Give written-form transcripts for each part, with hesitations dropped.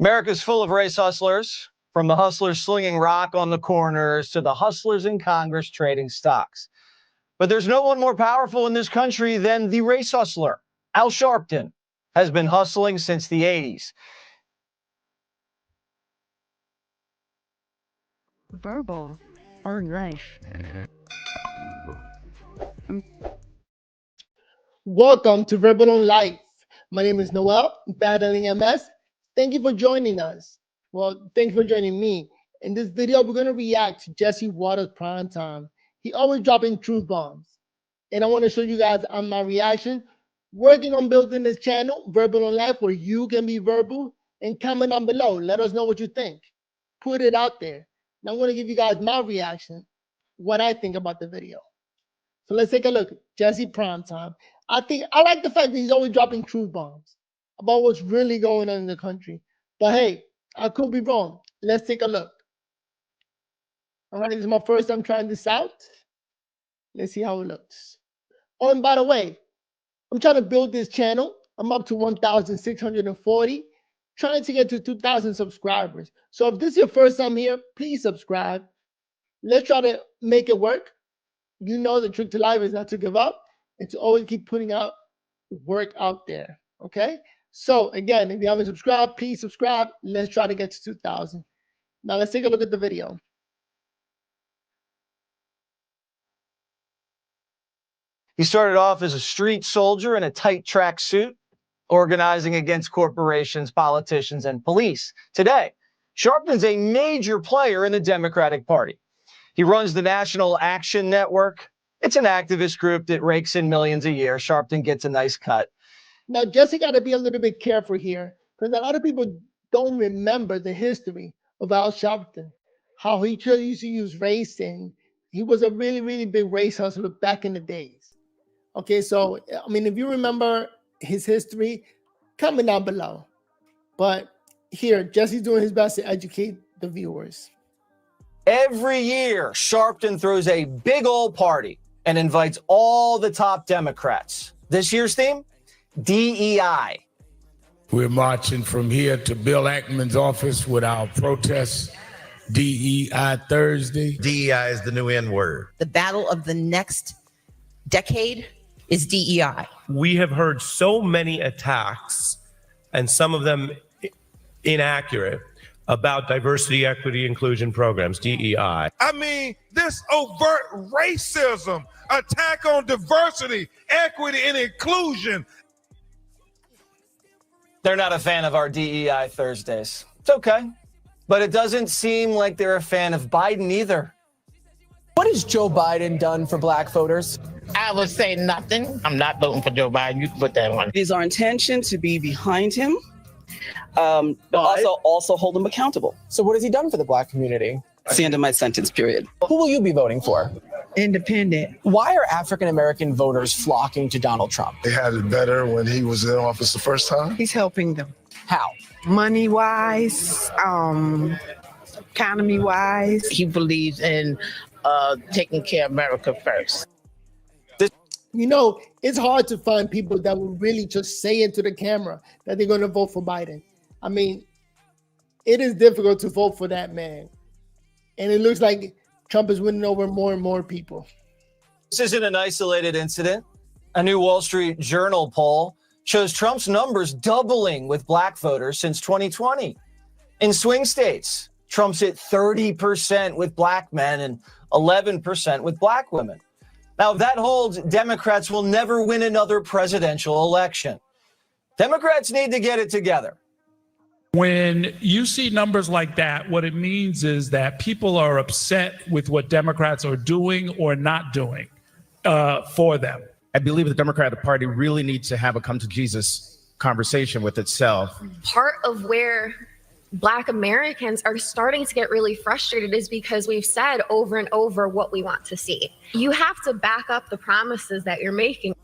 America's full of race hustlers, from the hustlers slinging rock on the corners to the hustlers in Congress trading stocks. But there's no one more powerful in this country than the race hustler. Al Sharpton has been hustling since the 80s. Verbal or life. Welcome to Verbal on Life. My name is Noel, battling MS. Thank you for joining us. Well, thank you for joining me. In this video, we're going to react to Jesse Watters' Primetime. He always dropping truth bombs. And I want to show you guys on my reaction. Working on building this channel, Verbal on Life, where you can be verbal. And comment down below. Let us know what you think. Put it out there. Now I'm going to give you guys my reaction, what I think about the video. So let's take a look. Jesse Primetime. I like the fact that he's always dropping truth bombs about what's really going on in the country. But hey, I could be wrong. Let's take a look. All right, this is my first time trying this out. Let's see how it looks. Oh, and by the way, I'm trying to build this channel. I'm up to 1,640, trying to get to 2,000 subscribers. So if this is your first time here, please subscribe. Let's try to make it work. You know the trick to life is not to give up. And to always keep putting out work out there, okay? So again, if you haven't subscribed, please subscribe. Let's try to get to 2,000. Now let's take a look at the video. He started off as a street soldier in a tight track suit, organizing against corporations, politicians, and police. Today, Sharpton's a major player in the Democratic Party. He runs the National Action Network. It's an activist group that rakes in millions a year. Sharpton gets a nice cut. Now, Jesse got to be a little bit careful here because a lot of people don't remember the history of Al Sharpton, how he used to use racing. He was a really, really big race hustler back in the days. Okay, so, I mean, if you remember his history, comment down below. But here, Jesse's doing his best to educate the viewers. Every year, Sharpton throws a big old party and invites all the top Democrats. This year's theme? DEI. We're marching from here to Bill Ackman's office with our protests. DEI Thursday. DEI is the new N-word. The battle of the next decade is DEI. We have heard so many attacks, and some of them inaccurate, about diversity, equity, inclusion programs, DEI. I mean, this overt racism, attack on diversity, equity, and inclusion. They're not a fan of our DEI Thursdays. It's okay. But it doesn't seem like they're a fan of Biden either. What has Joe Biden done for black voters? I would say nothing. I'm not voting for Joe Biden. You can put that on. It is our intention to be behind him. Also hold him accountable. So what has he done for the black community? It's the end of my sentence, period. Who will you be voting for? Independent. Why are African-American voters flocking to Donald Trump? They had it better when he was in office the first time. He's helping them. How? Money-wise, economy-wise. He believes in taking care of America first. You know, it's hard to find people that will really just say into the camera that they're going to vote for Biden. I mean, it is difficult to vote for that man. And it looks like Trump is winning over more and more people. This isn't an isolated incident. A new Wall Street Journal poll shows Trump's numbers doubling with black voters since 2020. In swing states, Trump's hit 30% with black men and 11% with black women. Now, if that holds, Democrats will never win another presidential election. Democrats need to get it together. When you see numbers like that, what it means is that people are upset with what Democrats are doing or not doing for them. I believe the Democratic Party really needs to have a come to Jesus conversation with itself. Part of where Black Americans are starting to get really frustrated is because we've said over and over what we want to see. You have to back up the promises that you're making.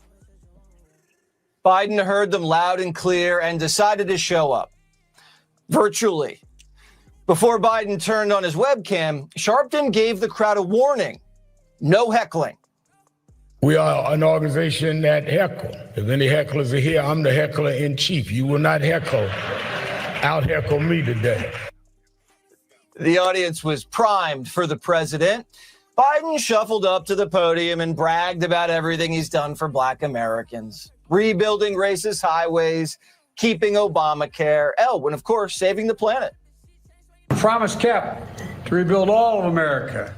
Biden heard them loud and clear and decided to show up virtually. Before Biden turned on his webcam, Sharpton gave the crowd a warning: no heckling. We are an organization that heckle. If any hecklers are here, I'm the heckler in chief. You will not heckle out heckle me today. The audience was primed for the president. Biden shuffled up to the podium and bragged about everything he's done for Black Americans, rebuilding racist highways, keeping Obamacare, and of course, saving the planet. Promise kept to rebuild all of America.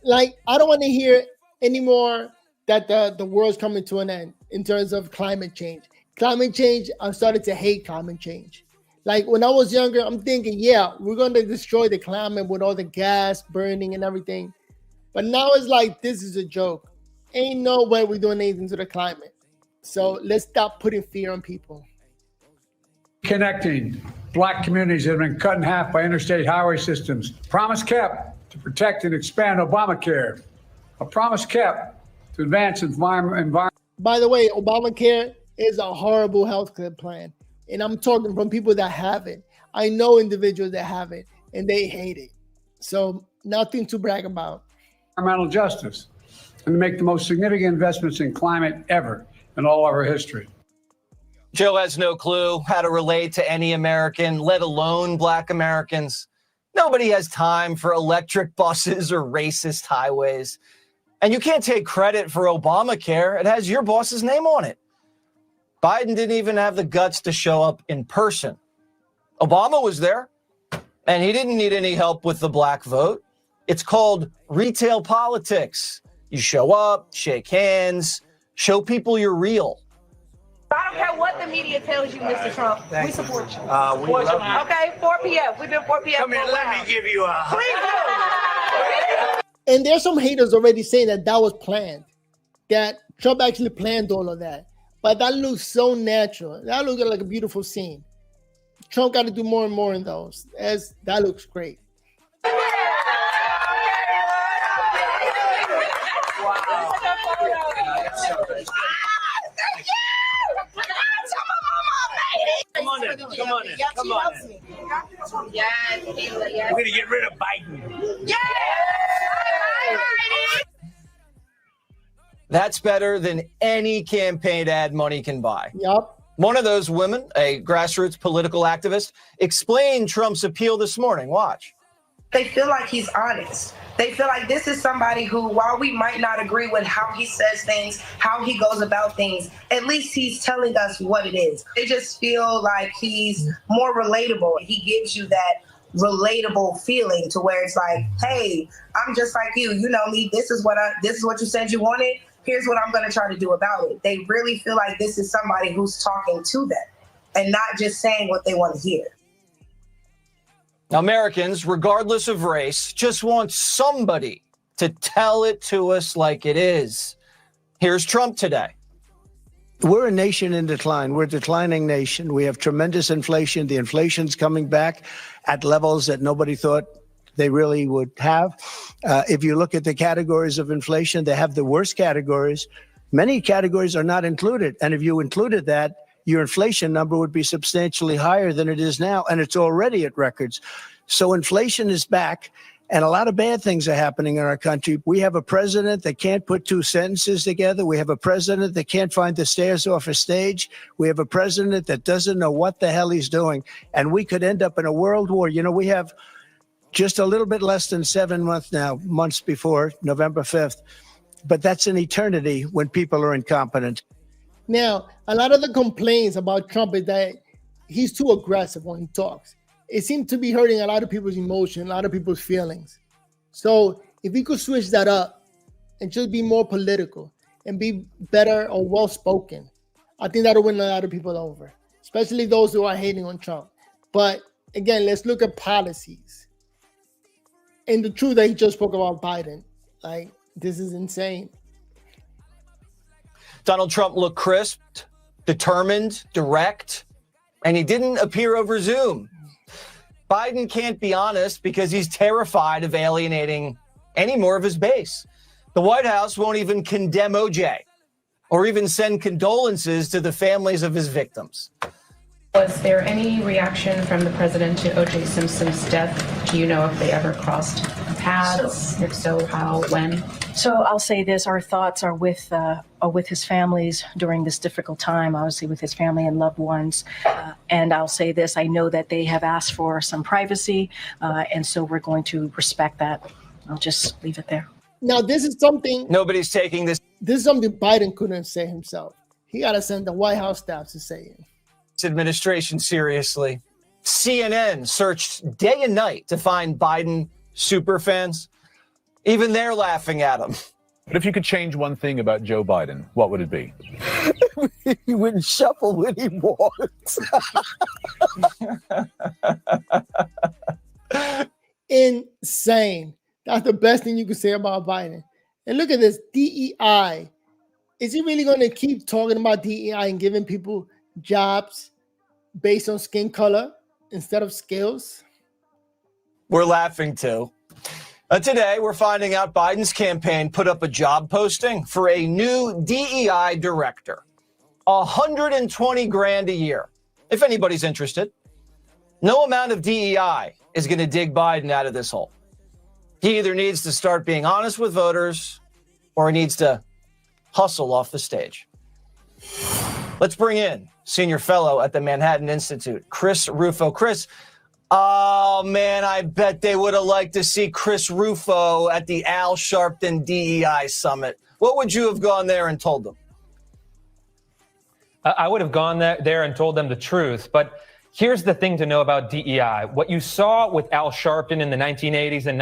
Like, I don't want to hear anymore that the world's coming to an end in terms of climate change. Climate change, I'm starting to hate climate change. Like, when I was younger, I'm thinking, yeah, we're going to destroy the climate with all the gas burning and everything. But now it's like, this is a joke. Ain't no way we're doing anything to the climate. So let's stop putting fear on people. Connecting Black communities that have been cut in half by interstate highway systems. Promise kept to protect and expand Obamacare. A promise kept to advance environment. By the way, Obamacare is a horrible healthcare plan. And I'm talking from people that have it. I know individuals that have it and they hate it. So nothing to brag about. Environmental justice and to make the most significant investments in climate ever in all of our history. Joe has no clue how to relate to any American, let alone Black Americans. Nobody has time for electric buses or racist highways. And you can't take credit for Obamacare. It has your boss's name on it. Biden didn't even have the guts to show up in person. Obama was there, and he didn't need any help with the Black vote. It's called retail politics. You show up, shake hands, show people you're real. I don't care what the media tells you, Mr. Trump. We support you. We love you. Okay, 4 p.m. We've been 4 p.m. Come here, let me give you a hug. Please do. And there's some haters already saying that was planned, that Trump actually planned all of that. But that looks so natural. That looks like a beautiful scene. Trump got to do more and more in those. That looks great. Come on in. Come on in. Come on in. Yes, We're going to get rid of Biden. yes. That's better than any campaign ad money can buy. Yep. One of those women, a grassroots political activist, explained Trump's appeal this morning. Watch. They feel like he's honest. They feel like this is somebody who, while we might not agree with how he says things, how he goes about things, at least he's telling us what it is. They just feel like he's more relatable. He gives you that relatable feeling to where it's like, hey, I'm just like you. You know me. This is what you said you wanted. Here's what I'm going to try to do about it. They really feel like this is somebody who's talking to them and not just saying what they want to hear. Americans, regardless of race, just want somebody to tell it to us like it is. Here's Trump today. We're a nation in decline. We're a declining nation. We have tremendous inflation. The inflation's coming back at levels that nobody thought they really would have. If you look at the categories of inflation, they have the worst categories. Many categories are not included. And if you included that, your inflation number would be substantially higher than it is now. And it's already at records. So inflation is back. And a lot of bad things are happening in our country. We have a president that can't put two sentences together. We have a president that can't find the stairs off a stage. We have a president that doesn't know what the hell he's doing. And we could end up in a world war. You know, we have just a little bit less than 7 months now, months before November 5th. But that's an eternity when people are incompetent. Now, a lot of the complaints about Trump is that he's too aggressive when he talks. It seems to be hurting a lot of people's emotion, a lot of people's feelings. So if we could switch that up and just be more political and be better or well-spoken, I think that'll win a lot of people over, especially those who are hating on Trump. But again, let's look at policies. And the truth that he just spoke about Biden, like, this is insane. Donald Trump looked crisp, determined, direct, and he didn't appear over Zoom. Biden can't be honest because he's terrified of alienating any more of his base. The White House won't even condemn OJ or even send condolences to the families of his victims. Was there any reaction from the president to O.J. Simpson's death? Do you know if they ever crossed paths? If so, how, when? So I'll say this: our thoughts are with his families during this difficult time. Obviously, with his family and loved ones. And I'll say this: I know that they have asked for some privacy, and so we're going to respect that. I'll just leave it there. Now, this is something nobody's taking this. This is something Biden couldn't say himself. He got to send the White House staff to say it. Administration seriously. CNN searched day and night to find Biden superfans. Even they're laughing at him. But if you could change one thing about Joe Biden, what would it be? He wouldn't shuffle when he walks. Insane. That's the best thing you can say about Biden. And look at this, DEI. Is he really going to keep talking about DEI and giving people jobs based on skin color instead of skills? We're laughing too. Today, we're finding out Biden's campaign put up a job posting for a new DEI director. $120,000 a year, if anybody's interested. No amount of DEI is going to dig Biden out of this hole. He either needs to start being honest with voters or he needs to hustle off the stage. Let's bring in senior fellow at the Manhattan Institute, Chris Rufo. Chris, oh man, I bet they would have liked to see Chris Rufo at the Al Sharpton DEI Summit. What would you have gone there and told them? I would have gone there and told them the truth. But here's the thing to know about DEI. What you saw with Al Sharpton in the 1980s and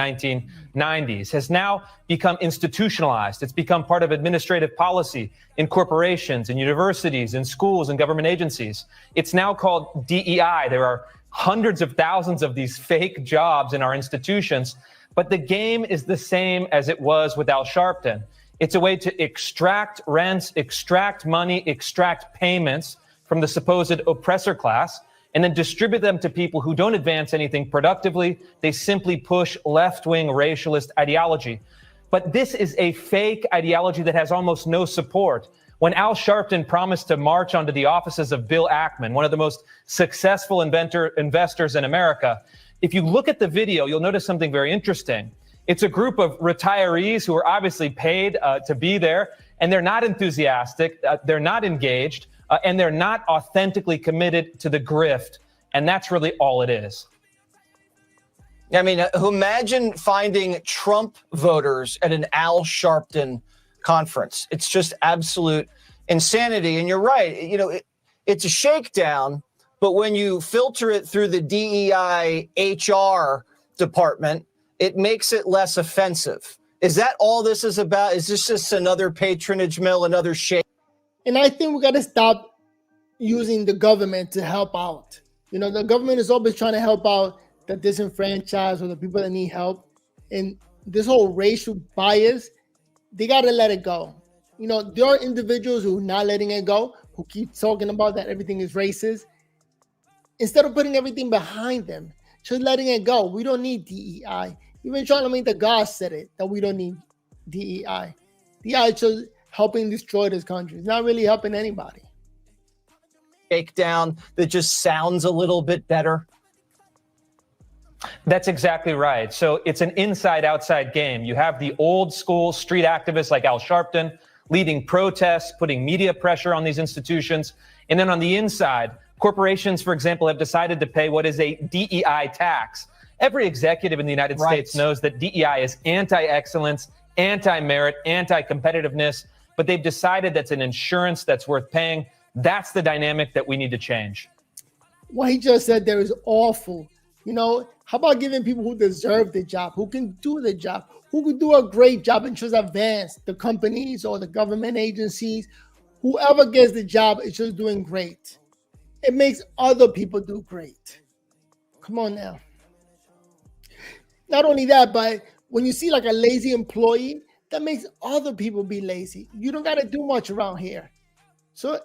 1990s has now become institutionalized. It's become part of administrative policy in corporations, in universities, in schools, and government agencies. It's now called DEI. There are hundreds of thousands of these fake jobs in our institutions, but the game is the same as it was with Al Sharpton. It's a way to extract rents, extract money, extract payments from the supposed oppressor class, and then distribute them to people who don't advance anything productively. They simply push left-wing racialist ideology. But this is a fake ideology that has almost no support. When Al Sharpton promised to march onto the offices of Bill Ackman, one of the most successful investors in America, if you look at the video, you'll notice something very interesting. It's a group of retirees who are obviously paid to be there, and they're not enthusiastic, they're not engaged, and they're not authentically committed to the grift. And that's really all it is. I mean, imagine finding Trump voters at an Al Sharpton conference. It's just absolute insanity. And you're right. You know, it's a shakedown, but when you filter it through the DEI HR department, it makes it less offensive. Is that all this is about? Is this just another patronage mill, another shake? And I think we got to stop using the government to help out. You know, the government is always trying to help out the disenfranchised or the people that need help. And this whole racial bias, they got to let it go. You know, there are individuals who are not letting it go, who keep talking about that everything is racist. Instead of putting everything behind them, just letting it go. We don't need DEI. Even Charlamagne the God said it, that we don't need DEI. DEI is just helping destroy this country. It's not really helping anybody. Shakedown that just sounds a little bit better. That's exactly right. So it's an inside-outside game. You have the old school street activists like Al Sharpton leading protests, putting media pressure on these institutions. And then on the inside, corporations, for example, have decided to pay what is a DEI tax. Every executive in the United States knows that DEI is anti-excellence, anti-merit, anti-competitiveness, but they've decided that's an insurance that's worth paying. That's the dynamic that we need to change. What he just said there is awful. You know, how about giving people who deserve the job, who can do the job, who could do a great job and just advance the companies or the government agencies? Whoever gets the job is just doing great. It makes other people do great. Come on now. Not only that, but when you see like a lazy employee, that makes other people be lazy. You don't got to do much around here. So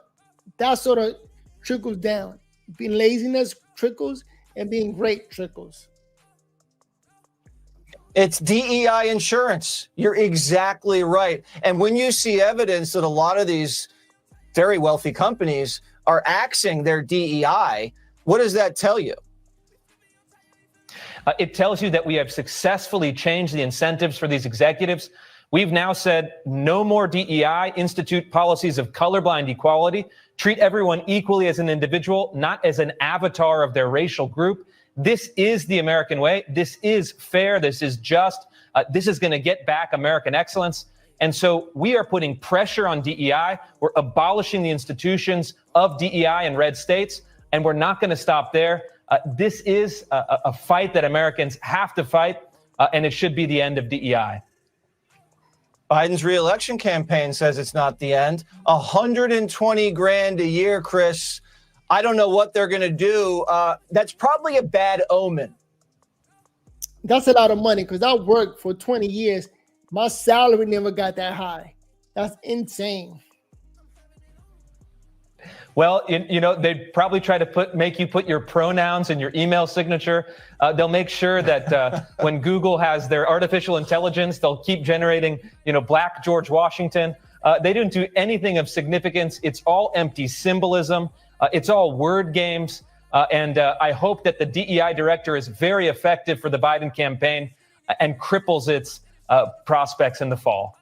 that sort of trickles down. Being laziness trickles and being great trickles. It's DEI insurance. You're exactly right. And when you see evidence that a lot of these very wealthy companies are axing their DEI, What does that tell you? It tells you that we have successfully changed the incentives for these executives. We've now said no more DEI, institute policies of colorblind equality, treat everyone equally as an individual, not as an avatar of their racial group. This is the American way. This is fair. This is just. This is going to get back American excellence. And so we are putting pressure on DEI. We're abolishing the institutions of DEI in red states, and we're not going to stop there. This is a fight that Americans have to fight, and it should be the end of DEI. Biden's reelection campaign says it's not the end. 120 grand a year, Chris. I don't know what they're going to do. That's probably a bad omen. That's a lot of money because I worked for 20 years. My salary never got that high. That's insane. Well, you know, they'd probably try to make you put your pronouns in your email signature. They'll make sure that when Google has their artificial intelligence, they'll keep generating, you know, Black George Washington. They didn't do anything of significance. It's all empty symbolism. It's all word games. And I hope that the DEI director is very effective for the Biden campaign and cripples its prospects in the fall.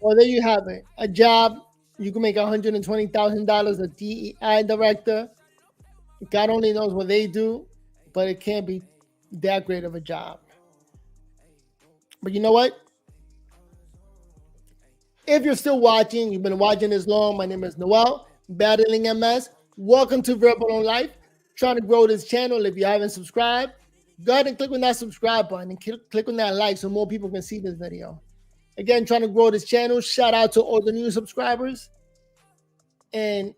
Well, there you have it. A job. You can make $120,000 a DEI director. God only knows what they do, but it can't be that great of a job. But you know what? If you're still watching, you've been watching this long, my name is Noel, battling MS. Welcome to Verbal on Life. Trying to grow this channel. If you haven't subscribed, go ahead and click on that subscribe button and click on that like so more people can see this video. Again, trying to grow this channel. Shout out to all the new subscribers. And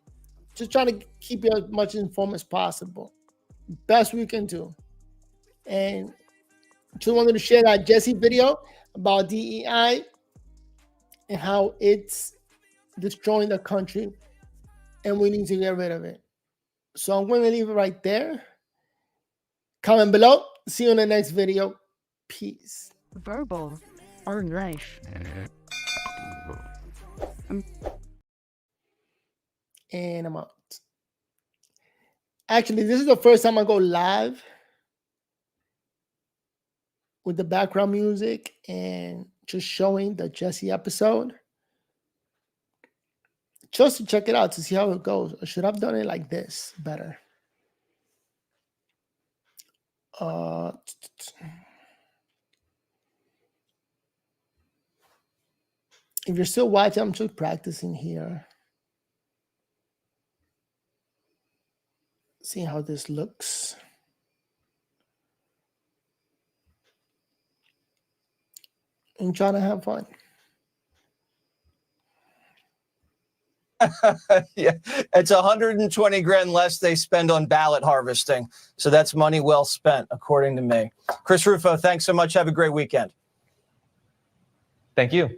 just trying to keep you as much informed as possible. Best we can do. And just wanted to share that Jesse video about DEI and how it's destroying the country. And we need to get rid of it. So I'm going to leave it right there. Comment below. See you in the next video. Peace. Verbal or life. And I'm out. Actually, this is the first time I go live with the background music and just showing the Jesse episode. Just to check it out to see how it goes. Or should I have done it like this better? If you're still watching, I'm just practicing here. See how this looks. And trying to have fun. Yeah, it's 120 grand less they spend on ballot harvesting. So that's money well spent, according to me. Chris Rufo, thanks so much. Have a great weekend. Thank you.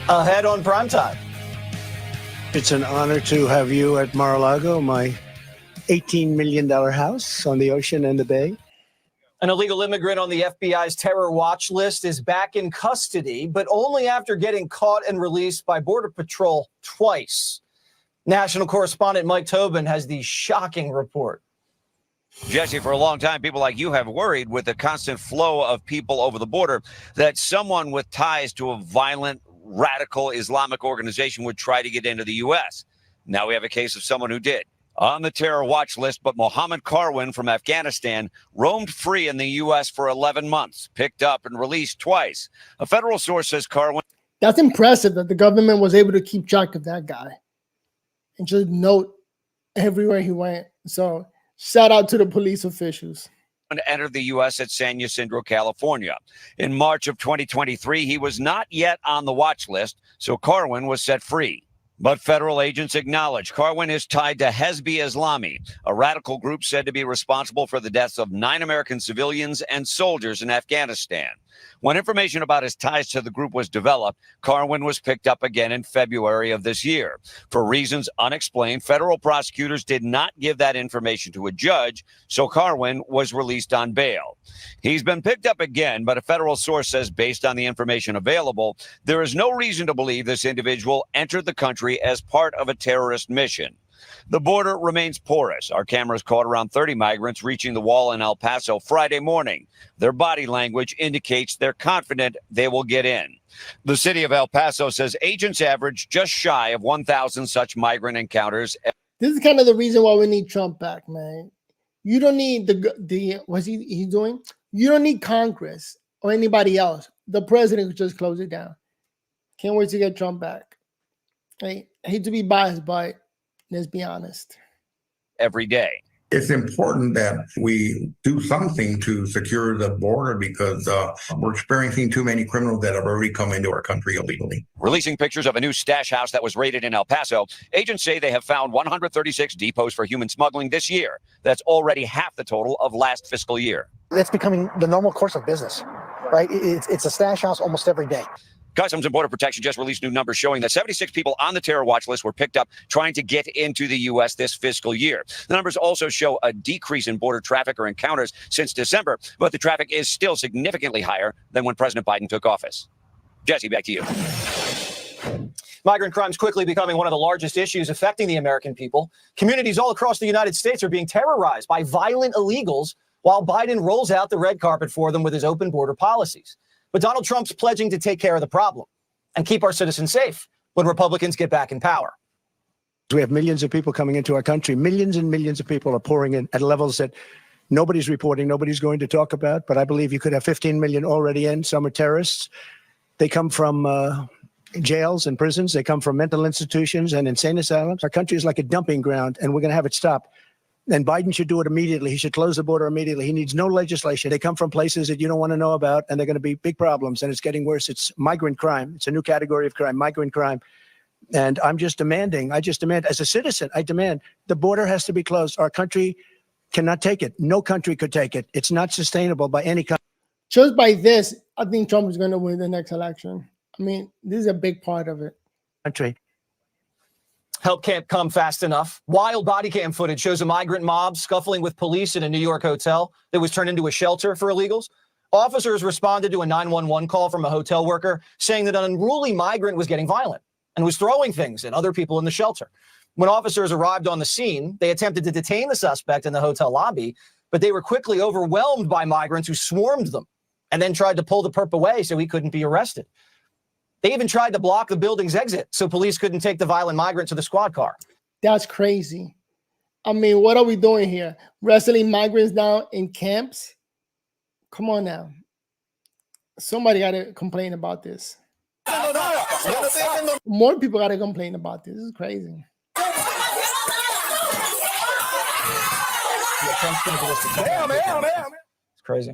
Ahead on Primetime. It's an honor to have you at Mar-a-Lago, my $18 million house on the ocean and the bay. An illegal immigrant on the FBI's terror watch list is back in custody, but only after getting caught and released by Border Patrol twice. National correspondent Mike Tobin has the shocking report. Jesse, for a long time, people like you have worried with the constant flow of people over the border that someone with ties to a violent, radical Islamic organization would try to get into the U.S. Now we have a case of someone who did. On the terror watch list, but Mohammed Karwan from Afghanistan roamed free in the U.S. for 11 months, picked up and released twice. A federal source says Karwan... That's impressive that the government was able to keep track of that guy and just note everywhere he went. So shout out to the police officials. Entered the U.S. at San Ysidro, California. In March of 2023, he was not yet on the watch list, so Karwan was set free. But federal agents acknowledge Karwan is tied to Hezbi Islami, a radical group said to be responsible for the deaths of 9 American civilians and soldiers in Afghanistan. When information about his ties to the group was developed, Karwan was picked up again in February of this year. For reasons unexplained, federal prosecutors did not give that information to a judge, so Karwan was released on bail. He's been picked up again, but a federal source says based on the information available, there is no reason to believe this individual entered the country as part of a terrorist mission. The border remains porous. Our cameras caught around 30 migrants reaching the wall in El Paso Friday morning. Their body language indicates they're confident they will get in. The city of El Paso says agents average just shy of 1,000 such migrant encounters. This is kind of the reason why we need Trump back, man. You don't need the what's he doing? You don't need Congress or anybody else. The president could just close it down. Can't wait to get Trump back. I hate to be biased, but let's be honest. Every day. It's important that we do something to secure the border because we're experiencing too many criminals that have already come into our country illegally. Releasing pictures of a new stash house that was raided in El Paso, agents say they have found 136 depots for human smuggling this year. That's already half the total of last fiscal year. It's becoming the normal course of business, right? It's a stash house almost every day. Customs and Border Protection just released new numbers showing that 76 people on the terror watch list were picked up trying to get into the U.S. this fiscal year. The numbers also show a decrease in border traffic or encounters since December, but the traffic is still significantly higher than when President Biden took office. Jesse, back to you. Migrant crime is quickly becoming one of the largest issues affecting the American people. Communities all across the United States are being terrorized by violent illegals while Biden rolls out the red carpet for them with his open border policies. But Donald Trump's pledging to take care of the problem and keep our citizens safe when Republicans get back in power. We have millions of people coming into our country. Millions and millions of people are pouring in at levels that nobody's reporting, nobody's going to talk about. But I believe you could have 15 million already in. Some are terrorists. They come from jails and prisons. They come from mental institutions and insane asylums. Our country is like a dumping ground, and we're going to have it stop. And Biden should do it immediately. He should close the border immediately. He needs no legislation. They come from places that you don't want to know about, and they're going to be big problems. And it's getting worse. It's migrant crime. It's a new category of crime, migrant crime. And I just demand, as a citizen, I demand the border has to be closed. Our country cannot take it. No country could take it. It's not sustainable by any country. Just by this, I think Trump is going to win the next election. I mean, this is a big part of it. Country. Help can't come fast enough. Wild body cam footage shows a migrant mob scuffling with police in a New York hotel that was turned into a shelter for illegals. Officers responded to a 911 call from a hotel worker saying that an unruly migrant was getting violent and was throwing things at other people in the shelter. When officers arrived on the scene, they attempted to detain the suspect in the hotel lobby, but they were quickly overwhelmed by migrants who swarmed them and then tried to pull the perp away so he couldn't be arrested. They even tried to block the building's exit so police couldn't take the violent migrant to the squad car. That's crazy. I mean, what are we doing here? Wrestling migrants down in camps? Come on now. Somebody got to complain about this. More people got to complain about this. This is crazy. It's crazy.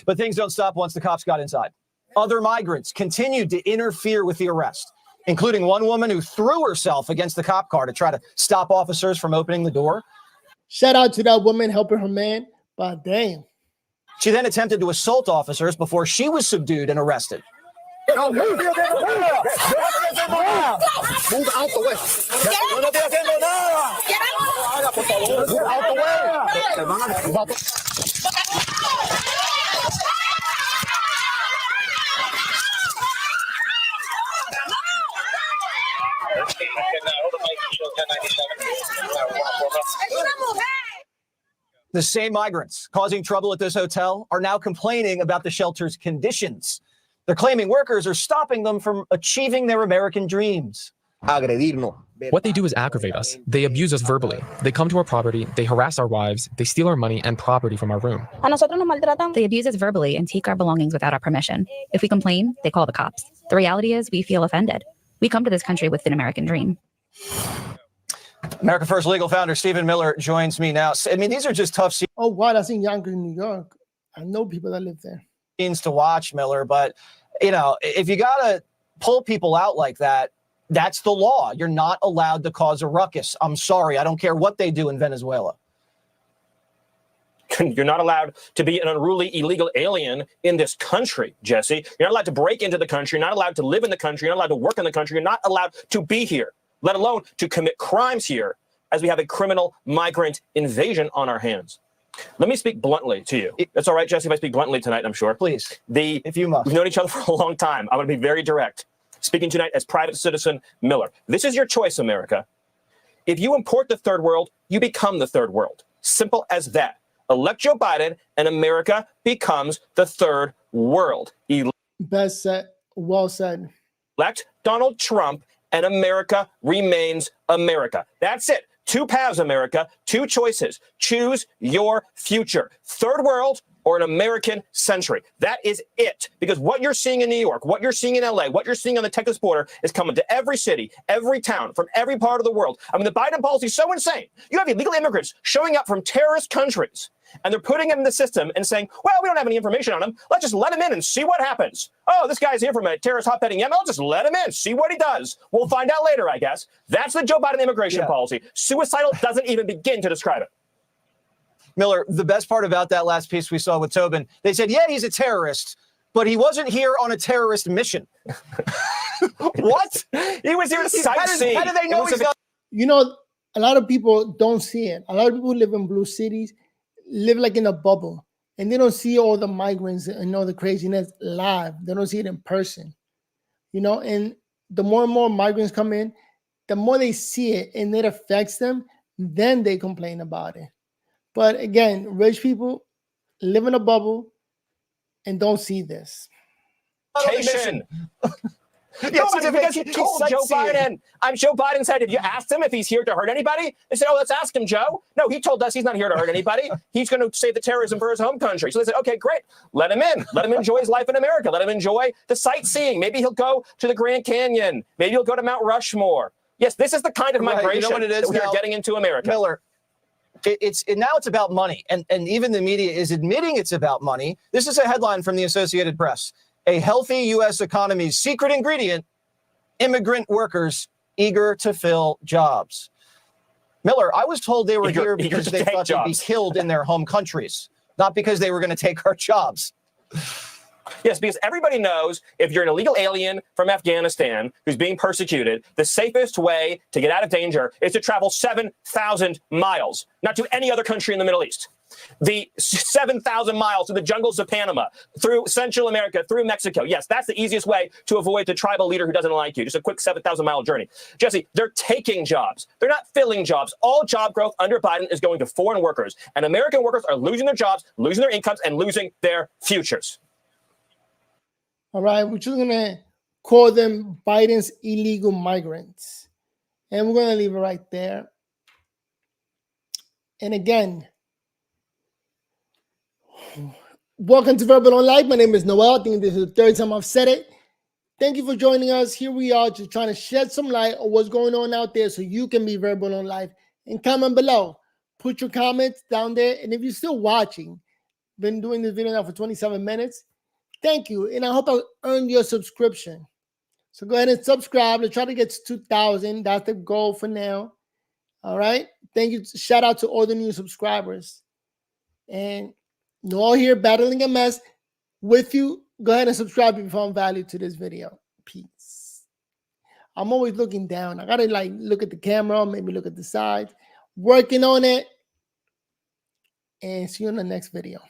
But things don't stop once the cops got inside. Other migrants continued to interfere with the arrest, including one woman who threw herself against the cop car to try to stop officers from opening the door. Shout out to that woman helping her man, but damn. She then attempted to assault officers before she was subdued and arrested. Move out the way. Move out the way. The same migrants causing trouble at this hotel are now complaining about the shelter's conditions. They're claiming workers are stopping them from achieving their American dreams. What they do is aggravate us. They abuse us verbally. They come to our property, they harass our wives, they steal our money and property from our room. They abuse us verbally and take our belongings without our permission. If we complain, they call the cops. The reality is we feel offended. We come to this country with an American dream. America First legal founder Stephen Miller joins me now. I mean, these are just tough scenes. Oh, wow, that's in Yonkers, New York. I know people that live there. Scenes to watch, Miller, but, you know, if you got to pull people out like that, that's the law. You're not allowed to cause a ruckus. I'm sorry. I don't care what they do in Venezuela. You're not allowed to be an unruly illegal alien in this country, Jesse. You're not allowed to break into the country. You're not allowed to live in the country. You're not allowed to work in the country. You're not allowed to be here, let alone to commit crimes here, as we have a criminal migrant invasion on our hands. Let me speak bluntly to you. That's all right, Jesse, if I speak bluntly tonight, I'm sure. Please, if you must. We've known each other for a long time. I'm going to be very direct. Speaking tonight as private citizen Miller. This is your choice, America. If you import the third world, you become the third world. Simple as that. Elect Joe Biden, and America becomes the third world. Best said. Well said. Elect Donald Trump, and America remains America. That's it. Two paths, America. Two choices. Choose your future. Third world or an American century. That is it. Because what you're seeing in New York, what you're seeing in LA, what you're seeing on the Texas border is coming to every city, every town, from every part of the world. I mean, the Biden policy is so insane. You have illegal immigrants showing up from terrorist countries, and they're putting them in the system and saying, well, we don't have any information on him. Let's just let him in and see what happens. Oh, this guy's here from a terrorist hotbed in Yemen. I'll just let him in, see what he does. We'll find out later, I guess. That's the Joe Biden immigration policy. Suicidal doesn't even begin to describe it. Miller, the best part about that last piece we saw with Tobin, they said, yeah, he's a terrorist, but he wasn't here on a terrorist mission. What? He was here to sightsee. How do they know he's not? You know, a lot of people don't see it. A lot of people who live in blue cities live like in a bubble, and they don't see all the migrants and all the craziness live. They don't see it in person, you know, and the more and more migrants come in, the more they see it and it affects them, then they complain about it. But again, rich people live in a bubble and don't see this. Yes, because he told Joe Biden. I'm Joe Biden said, if you asked him if he's here to hurt anybody, they said, oh, let's ask him, Joe. No, he told us he's not here to hurt anybody. He's going to save the terrorism for his home country. So they said, okay, great. Let him in. Let him enjoy his life in America. Let him enjoy the sightseeing. Maybe he'll go to the Grand Canyon. Maybe he'll go to Mount Rushmore. Yes, this is the kind of migration that we are getting into America. Miller, now it's about money, and even the media is admitting it's about money. This is a headline from the Associated Press. A healthy U.S. economy's secret ingredient, immigrant workers eager to fill jobs. Miller, I was told they were here because they thought they'd be killed in their home countries, not because they were going to take our jobs. Yes, because everybody knows if you're an illegal alien from Afghanistan who's being persecuted, the safest way to get out of danger is to travel 7,000 miles, not to any other country in the Middle East. The 7,000 miles through the jungles of Panama, through Central America, through Mexico. Yes, that's the easiest way to avoid the tribal leader who doesn't like you. Just a quick 7,000-mile journey. Jesse, they're taking jobs. They're not filling jobs. All job growth under Biden is going to foreign workers. And American workers are losing their jobs, losing their incomes, and losing their futures. All right, we're just going to call them Biden's illegal migrants. And we're going to leave it right there. And again, welcome to Verbal on Live. My name is Noel. I think this is the third time I've said it. Thank you for joining us. Here we are just trying to shed some light on what's going on out there so you can be Verbal on Live. And comment below. Put your comments down there. And if you're still watching, been doing this video now for 27 minutes, thank you. And I hope I earned your subscription. So go ahead and subscribe. Let's try to get to 2,000. That's the goal for now. All right. Thank you. Shout out to all the new subscribers. And Noel here, battling a mess with you. Go ahead and subscribe if you found value to this video. Peace. I'm always looking down. I got to look at the camera, maybe look at the side. Working on it. And see you in the next video.